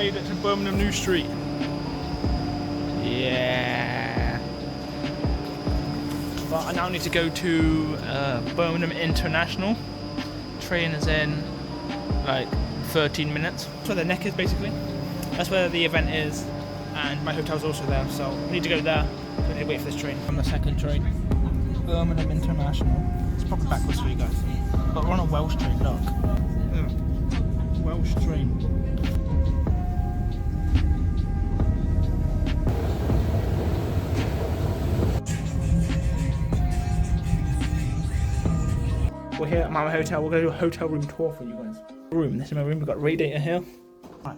made it to Birmingham New Street. Yeah. But I now need to go to Birmingham International. Train is in like 13 minutes. That's where the neck is basically. That's where the event is, and my hotel's also there, so I need to go there. So I need to wait for this train. On the second train, Birmingham International. It's probably backwards for you guys. But we're on a Welsh train, look. Welsh train. We're here at my hotel. We're going to do a hotel room tour for you guys. This is my room. We've got radiator here. Right.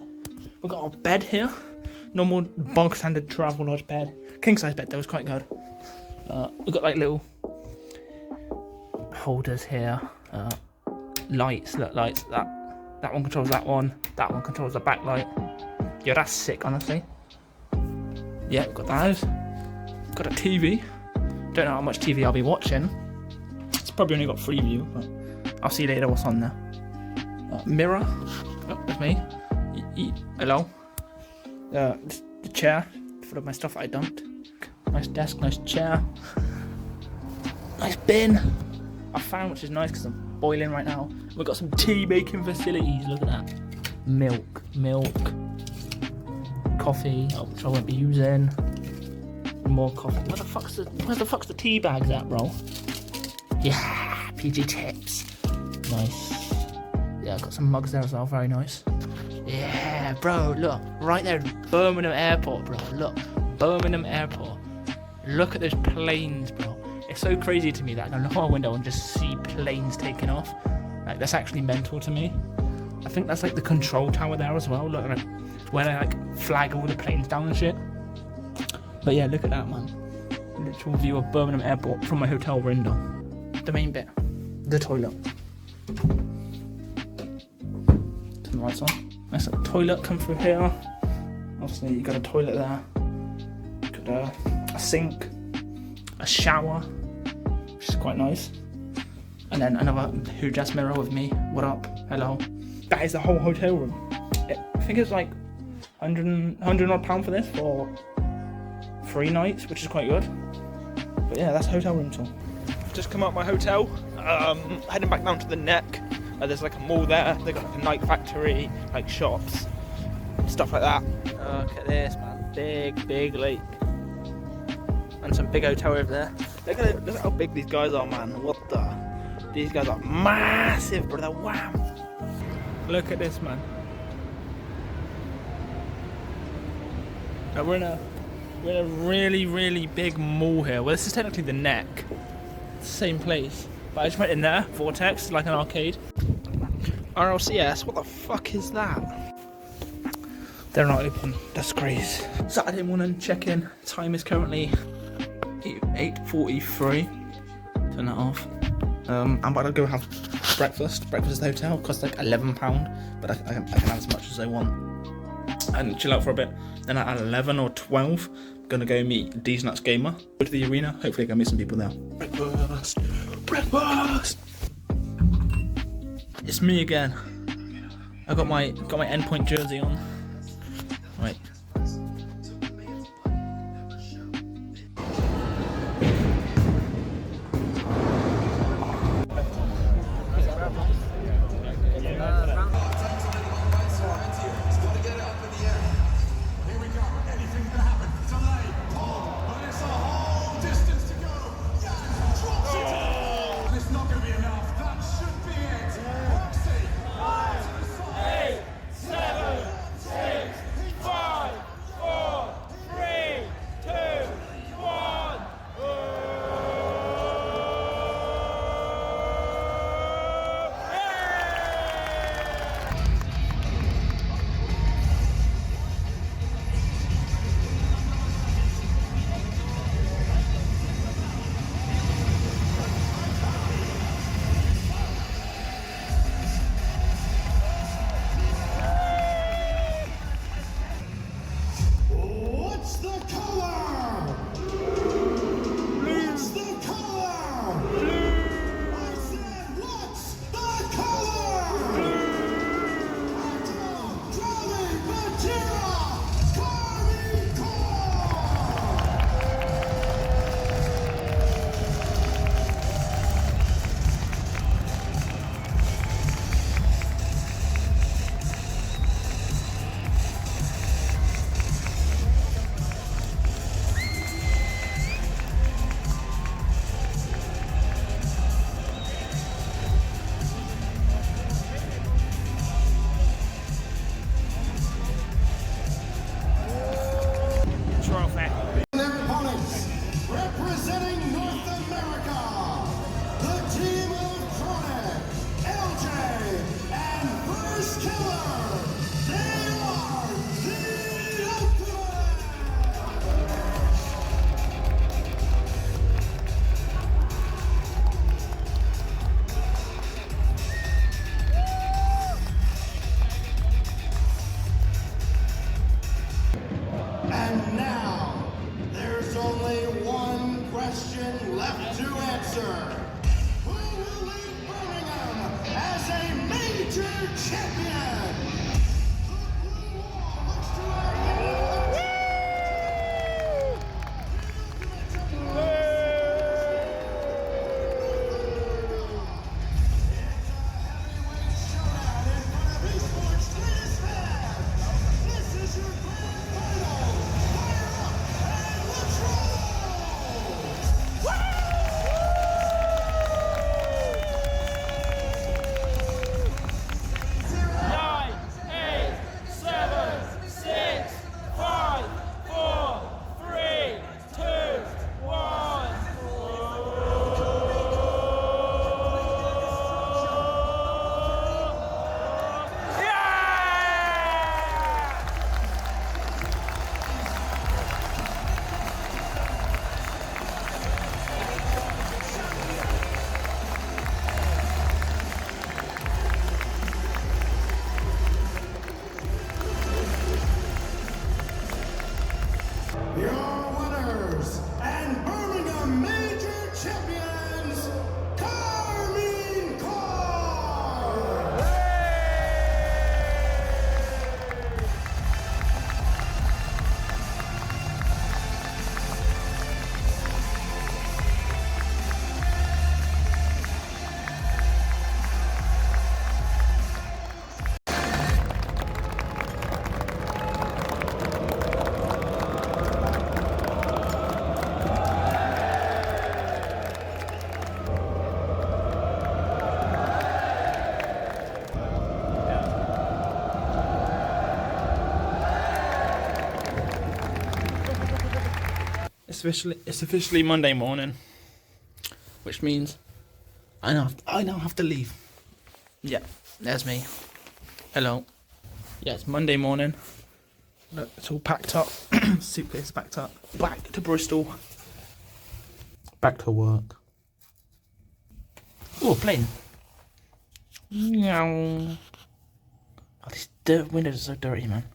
We've got our bed here. Normal bunk standard travel lodge bed. King size bed though, it's quite good. We've got like little holders here. Lights, look, lights. That one controls that one. That one controls the backlight. Yeah, that's sick, honestly. Yeah, got those. Got a TV. Don't know how much TV I'll be watching. It's probably only got Freeview, but I'll see later what's on there. Mirror. Oh, that's me. Hello. The chair full of my stuff I dumped. Nice desk, nice chair. Nice bin. I found, which is nice because I'm boiling right now. We've got some tea making facilities. Look at that. Milk. Coffee, which I won't be using. More coffee. Where the fuck's the tea bags at, bro? Yeah, PG tips. Nice. Yeah, I've got some mugs there as well, very nice. Yeah, bro, look, right there, Birmingham Airport, bro, look, Birmingham Airport. Look at those planes, bro. It's so crazy to me that I can look out my window and just see planes taking off. Like, that's actually mental to me. I think that's like the control tower there as well, look, like, where they like flag all the planes down and shit. But yeah, look at that, man. Literal view of Birmingham Airport from my hotel window. The main bit, the toilet. Turn the lights on. Nice little toilet come through here. Obviously, you got a toilet there. Got a sink, a shower, which is quite nice. And then another huge ass mirror with me. What up? Hello. That is the whole hotel room. I think it's like 100 odd pound for this for 3 nights, which is quite good. But yeah, that's hotel room tour. Just come out my hotel, heading back down to the neck. There's like a mall there. They've got like a night factory, like shops, stuff like that. Look at this, man. Big lake. And some big hotel over there. Look at how big these guys are, man. What the? These guys are massive, brother. Wham! Look at this, man. We're in a really big mall here. Well, this is technically the neck. Same place, but I just went in there. Vortex, like an arcade. Rlcs, what the fuck is that? They're not open. That's crazy. Saturday morning check-in. Time is currently 8:43. Turn that off. I'm about to go have breakfast. Breakfast at the hotel costs like £11, but I can have as much as I want and chill out for a bit. Then at 11 or 12. Gonna go meet D's Nuts Gamer. Go to the arena. Hopefully I can meet some people there. Breakfast. It's me again. I got my endpoint jersey on. Wait. Answer. Who will leave Birmingham as a major champion? Looks to your winners and Birmingham major champions, Karmine corp. It's officially Monday morning, which means I now have to leave. Yeah, there's me. Hello. Yeah, it's Monday morning. Look, it's all packed up. Suitcase packed up. Back to Bristol. Back to work. Oh, plane. Meow. Oh, these windows are so dirty, man.